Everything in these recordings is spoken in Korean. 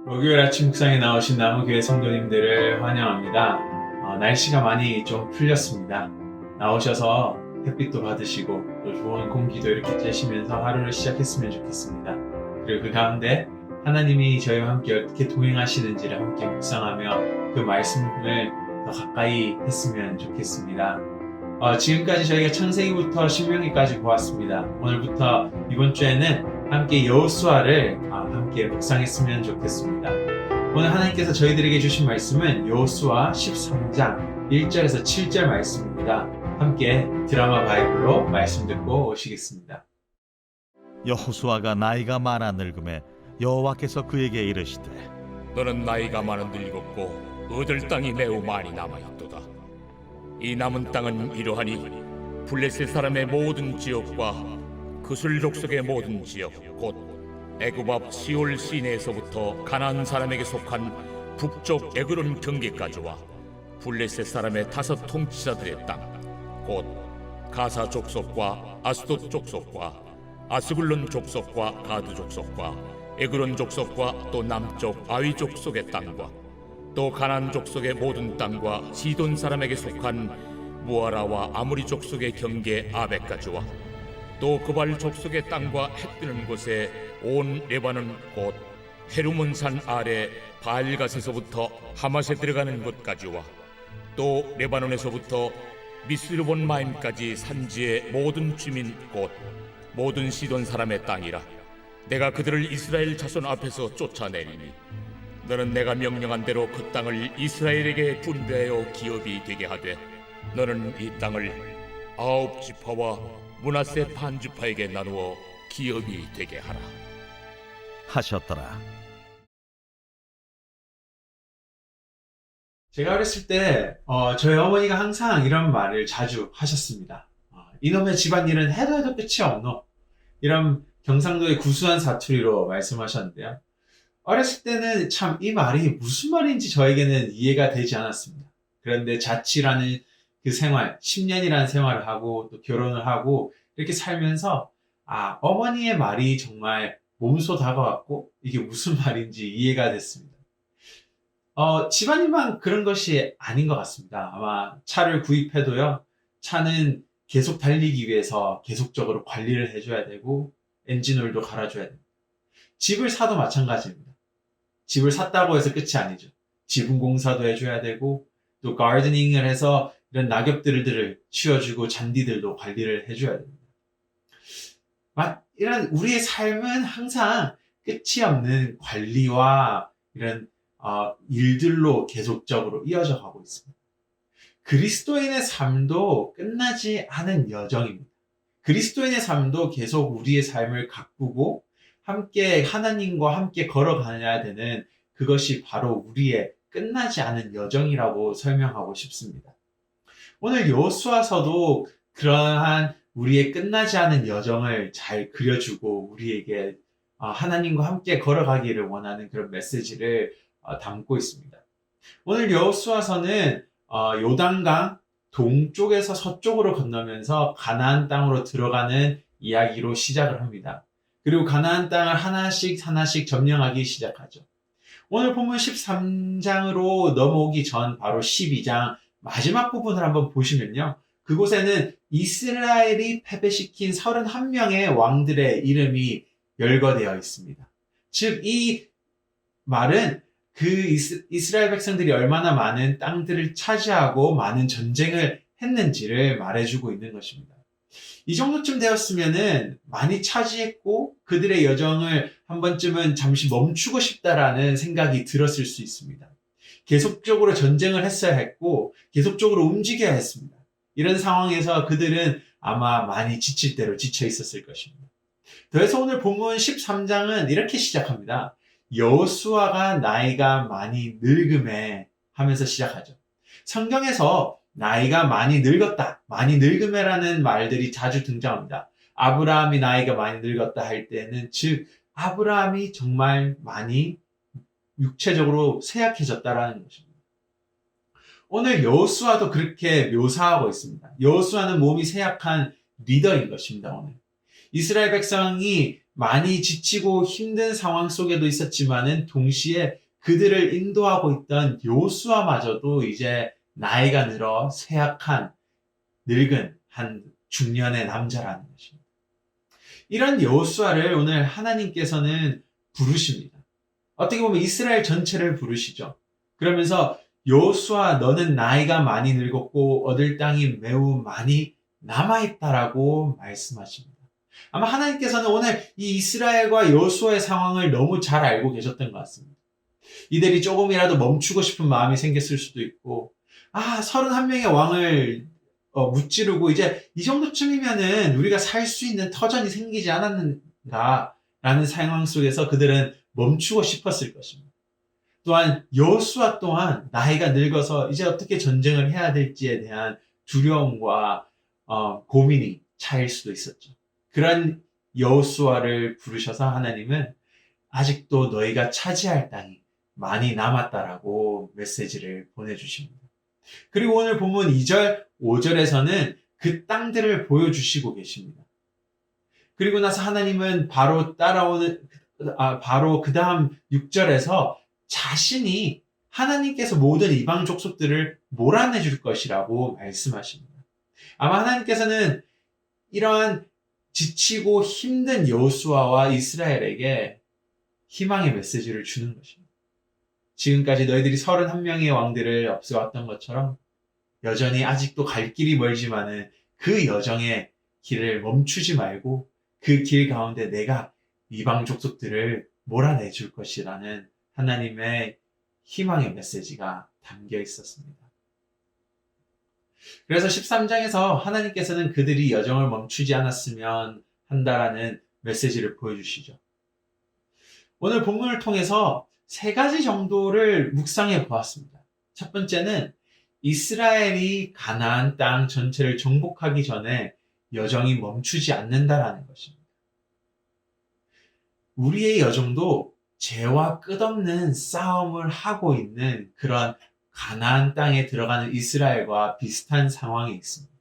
목요일 아침 묵상에 나오신 나무교회 성도님들을 환영합니다. 날씨가 많이 좀 풀렸습니다. 나오셔서 햇빛도 받으시고 또 좋은 공기도 이렇게 쬐시면서 하루를 시작했으면 좋겠습니다. 그리고 그 가운데 하나님이 저희와 함께 어떻게 동행하시는지를 함께 묵상하며 그 말씀을 더 가까이 했으면 좋겠습니다. 지금까지 저희가 창세기부터 신명기까지 보았습니다. 오늘부터 이번 주에는 함께 여호수아를 함께 묵상했으면 좋겠습니다. 오늘 하나님께서 저희들에게 주신 말씀은 여호수아 13장 1절에서 7절 말씀입니다. 함께 드라마 바이블로 말씀 듣고 오시겠습니다. 여호수아가 나이가 많아 늙음에 여호와께서 그에게 이르시되 너는 나이가 많아 늙었고 얻을 땅이 매우 많이 남아있도다. 이 남은 땅은 이러하니 블레셋 사람의 모든 지역과 그술 족속의 모든 지역 곧 애굽 앞 시올 시내에서부터 가나안 사람에게 속한 북쪽 에그론 경계까지와 블레셋 사람의 5 통치자들의 땅 곧 가사 족속과 아스돗 족속과 아스글론 족속과 가드 족속과 에그론 족속과 또 남쪽 아위 족속의 땅과 또 가나안 족속의 모든 땅과 시돈 사람에게 속한 무아라와 아무리 족속의 경계 아벡까지와 또 그발 족속의 땅과 해 뜨는 곳에 온 레바논 곧 헤르몬 산 아래 바알갓에서부터 하맛에 들어가는 곳까지와 또 레바논에서부터 미스르본 마임까지 산지의 모든 주민 곧 모든 시돈 사람의 땅이라. 내가 그들을 이스라엘 자손 앞에서 쫓아내리니 너는 내가 명령한 대로 그 땅을 이스라엘에게 분배하여 기업이 되게 하되 너는 이 땅을 9 지파와 므낫세 반 지파에게 나누어 기업이 되게 하라 하셨더라. 제가 어렸을 때 저희 어머니가 항상 이런 말을 자주 하셨습니다. 이놈의 집안일은 해도 끝이 없노. 이런 경상도의 구수한 사투리로 말씀하셨는데요. 어렸을 때는 참 이 말이 무슨 말인지 저에게는 이해가 되지 않았습니다. 그런데 자취라는 그 생활, 10년이라는 생활을 하고 또 결혼을 하고 이렇게 살면서 어머니의 말이 정말 몸소 다가왔고 이게 무슨 말인지 이해가 됐습니다. 집안일만 그런 것이 아닌 것 같습니다. 아마 차를 구입해도요, 차는 계속 달리기 위해서 계속적으로 관리를 해줘야 되고 엔진오일도 갈아줘야 됩니다. 집을 사도 마찬가지입니다. 집을 샀다고 해서 끝이 아니죠. 지붕 공사도 해줘야 되고 또 가르드닝을 해서 이런 낙엽들을 치워주고 잔디들도 관리를 해줘야 됩니다. 이런 우리의 삶은 항상 끝이 없는 관리와 이런 일들로 계속적으로 이어져 가고 있습니다. 그리스도인의 삶도 끝나지 않은 여정입니다. 그리스도인의 삶도 계속 우리의 삶을 가꾸고 함께 하나님과 함께 걸어가야 되는 그것이 바로 우리의 끝나지 않은 여정이라고 설명하고 싶습니다. 오늘 여호수아서도 그러한 우리의 끝나지 않은 여정을 잘 그려주고 우리에게 하나님과 함께 걸어가기를 원하는 그런 메시지를 담고 있습니다. 오늘 여호수아서는 요단강 동쪽에서 서쪽으로 건너면서 가나안 땅으로 들어가는 이야기로 시작을 합니다. 그리고 가나안 땅을 하나씩 점령하기 시작하죠. 오늘 본문 13장으로 넘어오기 전 바로 12장 마지막 부분을 한번 보시면요. 그곳에는 이스라엘이 패배시킨 31명의 왕들의 이름이 열거되어 있습니다. 즉, 이 말은 그 이스라엘 백성들이 얼마나 많은 땅들을 차지하고 많은 전쟁을 했는지를 말해주고 있는 것입니다. 이 정도쯤 되었으면은 많이 차지했고 그들의 여정을 한 번쯤은 잠시 멈추고 싶다라는 생각이 들었을 수 있습니다. 계속적으로 전쟁을 했어야 했고 계속적으로 움직여야 했습니다. 이런 상황에서 그들은 아마 많이 지칠 대로 지쳐 있었을 것입니다. 그래서 오늘 본문 13장은 이렇게 시작합니다. 여호수아가 나이가 많이 늙음에 하면서 시작하죠. 성경에서 나이가 많이 늙었다, 많이 늙음에라는 말들이 자주 등장합니다. 아브라함이 나이가 많이 늙었다 할 때는 즉 아브라함이 정말 많이 육체적으로 쇠약해졌다라는 것입니다. 오늘 여호수아도 그렇게 묘사하고 있습니다. 여호수아는 몸이 쇠약한 리더인 것입니다. 오늘 이스라엘 백성이 많이 지치고 힘든 상황 속에도 있었지만은 동시에 그들을 인도하고 있던 요수아마저도 이제 나이가 들어 쇠약한 늙은 한 중년의 남자라는 것입니다. 이런 여호수아를 오늘 하나님께서는 부르십니다. 어떻게 보면 이스라엘 전체를 부르시죠. 그러면서 여호수아 너는 나이가 많이 늙었고 얻을 땅이 매우 많이 남아있다라고 말씀하십니다. 아마 하나님께서는 오늘 이 이스라엘과 여호수아의 상황을 너무 잘 알고 계셨던 것 같습니다. 이들이 조금이라도 멈추고 싶은 마음이 생겼을 수도 있고 31명의 왕을 무찌르고 이제 이 정도쯤이면은 우리가 살 수 있는 터전이 생기지 않았는가 라는 상황 속에서 그들은 멈추고 싶었을 것입니다. 또한 여호수아 또한 나이가 늙어서 이제 어떻게 전쟁을 해야 될지에 대한 두려움과 고민이 차일 수도 있었죠. 그런 여호수아를 부르셔서 하나님은 아직도 너희가 차지할 땅이 많이 남았다라고 메시지를 보내주십니다. 그리고 오늘 본문 2절, 5절에서는 그 땅들을 보여주시고 계십니다. 그리고 나서 하나님은 바로 바로 그 다음 6절에서 자신이 하나님께서 모든 이방 족속들을 몰아내 줄 것이라고 말씀하십니다. 아마 하나님께서는 이러한 지치고 힘든 여호수아와 이스라엘에게 희망의 메시지를 주는 것입니다. 지금까지 너희들이 31명의 왕들을 앞세웠던 것처럼 여전히 아직도 갈 길이 멀지만은 그 여정의 길을 멈추지 말고 그 길 가운데 내가 이방 족속들을 몰아내 줄 것이라는 하나님의 희망의 메시지가 담겨 있었습니다. 그래서 13장에서 하나님께서는 그들이 여정을 멈추지 않았으면 한다라는 메시지를 보여주시죠. 오늘 본문을 통해서 3가지 정도를 묵상해 보았습니다. 첫 번째는 이스라엘이 가나안 땅 전체를 정복하기 전에 여정이 멈추지 않는다라는 것입니다. 우리의 여정도 죄와 끝없는 싸움을 하고 있는 그런 가나안 땅에 들어가는 이스라엘과 비슷한 상황이 있습니다.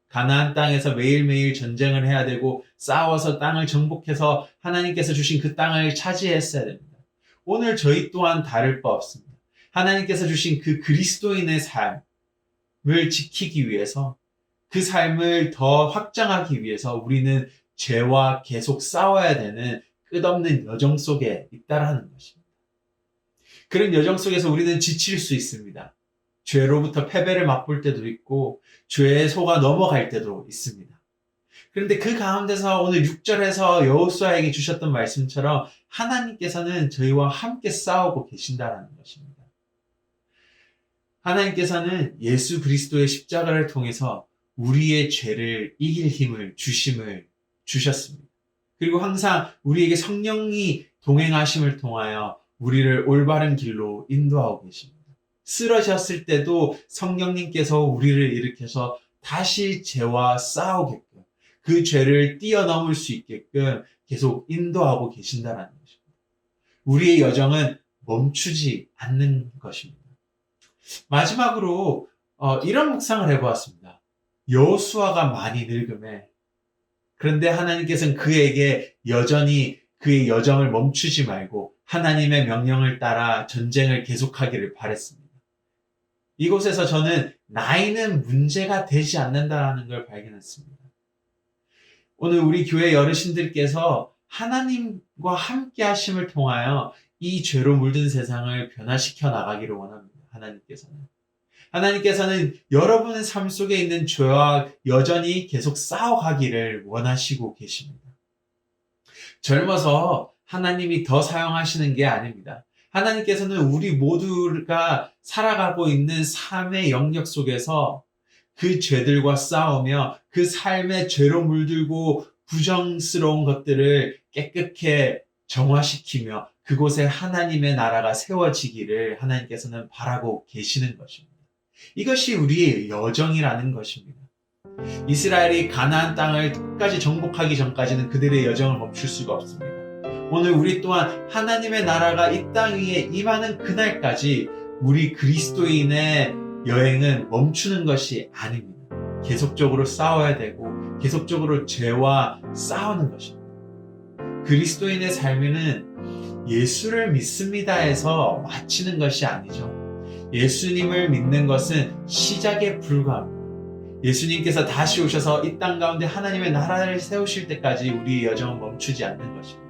가나안 땅에서 매일매일 전쟁을 해야 되고 싸워서 땅을 정복해서 하나님께서 주신 그 땅을 차지했어야 됩니다. 오늘 저희 또한 다를 바 없습니다. 하나님께서 주신 그 그리스도인의 삶을 지키기 위해서 그 삶을 더 확장하기 위해서 우리는 죄와 계속 싸워야 되는 끝없는 여정 속에 있다라는 것입니다. 그런 여정 속에서 우리는 지칠 수 있습니다. 죄로부터 패배를 맛볼 때도 있고 죄에 속아 넘어갈 때도 있습니다. 그런데 그 가운데서 오늘 6절에서 여호수아에게 주셨던 말씀처럼 하나님께서는 저희와 함께 싸우고 계신다라는 것입니다. 하나님께서는 예수 그리스도의 십자가를 통해서 우리의 죄를 이길 힘을 주셨습니다. 그리고 항상 우리에게 성령이 동행하심을 통하여 우리를 올바른 길로 인도하고 계십니다. 쓰러졌을 때도 성령님께서 우리를 일으켜서 다시 죄와 싸우게끔 그 죄를 뛰어넘을 수 있게끔 계속 인도하고 계신다는 것입니다. 우리의 여정은 멈추지 않는 것입니다. 마지막으로 이런 묵상을 해보았습니다. 여호수아가 많이 늙음에 그런데 하나님께서는 그에게 여전히 그의 여정을 멈추지 말고 하나님의 명령을 따라 전쟁을 계속하기를 바랬습니다. 이곳에서 저는 나이는 문제가 되지 않는다는 걸 발견했습니다. 오늘 우리 교회 어르신들께서 하나님과 함께 하심을 통하여 이 죄로 물든 세상을 변화시켜 나가기를 원합니다. 하나님께서는 여러분의 삶 속에 있는 죄와 여전히 계속 싸워가기를 원하시고 계십니다. 젊어서 하나님이 더 사용하시는 게 아닙니다. 하나님께서는 우리 모두가 살아가고 있는 삶의 영역 속에서 그 죄들과 싸우며 그 삶의 죄로 물들고 부정스러운 것들을 깨끗게 정화시키며 그곳에 하나님의 나라가 세워지기를 하나님께서는 바라고 계시는 것입니다. 이것이 우리의 여정이라는 것입니다. 이스라엘이 가나안 땅을 끝까지 정복하기 전까지는 그들의 여정을 멈출 수가 없습니다. 오늘 우리 또한 하나님의 나라가 이 땅 위에 임하는 그날까지 우리 그리스도인의 여행은 멈추는 것이 아닙니다. 계속적으로 싸워야 되고 계속적으로 죄와 싸우는 것입니다. 그리스도인의 삶에는 예수를 믿습니다 해서 마치는 것이 아니죠. 예수님을 믿는 것은 시작에 불과합니다. 예수님께서 다시 오셔서 이 땅 가운데 하나님의 나라를 세우실 때까지 우리의 여정은 멈추지 않는 것입니다.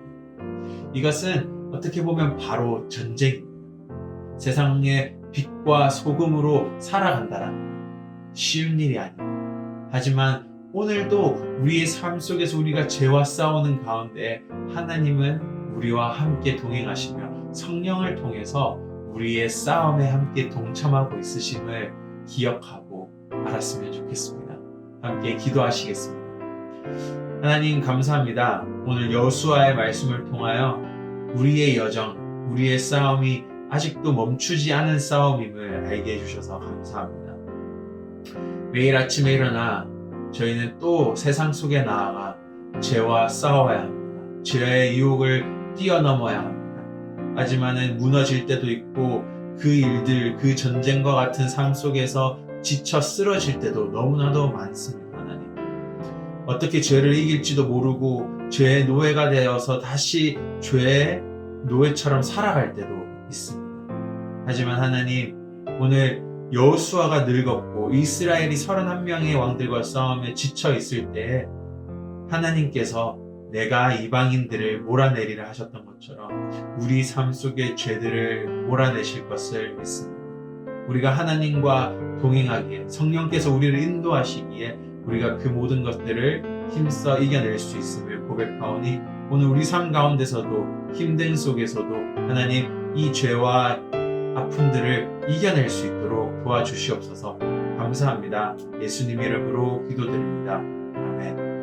이것은 어떻게 보면 바로 전쟁입니다. 세상의 빛과 소금으로 살아간다는 쉬운 일이 아닙니다. 하지만 오늘도 우리의 삶 속에서 우리가 죄와 싸우는 가운데 하나님은 우리와 함께 동행하시며 성령을 통해서 우리의 싸움에 함께 동참하고 있으심을 기억하고 알았으면 좋겠습니다. 함께 기도하시겠습니다. 하나님 감사합니다. 오늘 여호수아의 말씀을 통하여 우리의 여정, 우리의 싸움이 아직도 멈추지 않은 싸움임을 알게 해주셔서 감사합니다. 매일 아침에 일어나 저희는 또 세상 속에 나아가 죄와 싸워야 합니다. 죄의 유혹을 뛰어넘어야 합니다. 하지만은 무너질 때도 있고 그 일들, 그 전쟁과 같은 삶 속에서 지쳐 쓰러질 때도 너무나도 많습니다. 하나님. 어떻게 죄를 이길지도 모르고 죄의 노예가 되어서 다시 죄의 노예처럼 살아갈 때도 있습니다. 하지만 하나님, 오늘 여호수아가 늙었고 이스라엘이 31명의 왕들과 싸움에 지쳐 있을 때 하나님께서 내가 이방인들을 몰아내리라 하셨던 것처럼 우리 삶 속의 죄들을 몰아내실 것을 믿습니다. 우리가 하나님과 동행하기에 성령께서 우리를 인도하시기에 우리가 그 모든 것들을 힘써 이겨낼 수 있음을 고백하오니 오늘 우리 삶 가운데서도 힘든 속에서도 하나님 이 죄와 아픔들을 이겨낼 수 있도록 도와주시옵소서. 감사합니다. 예수님 이름으로 기도드립니다. 아멘.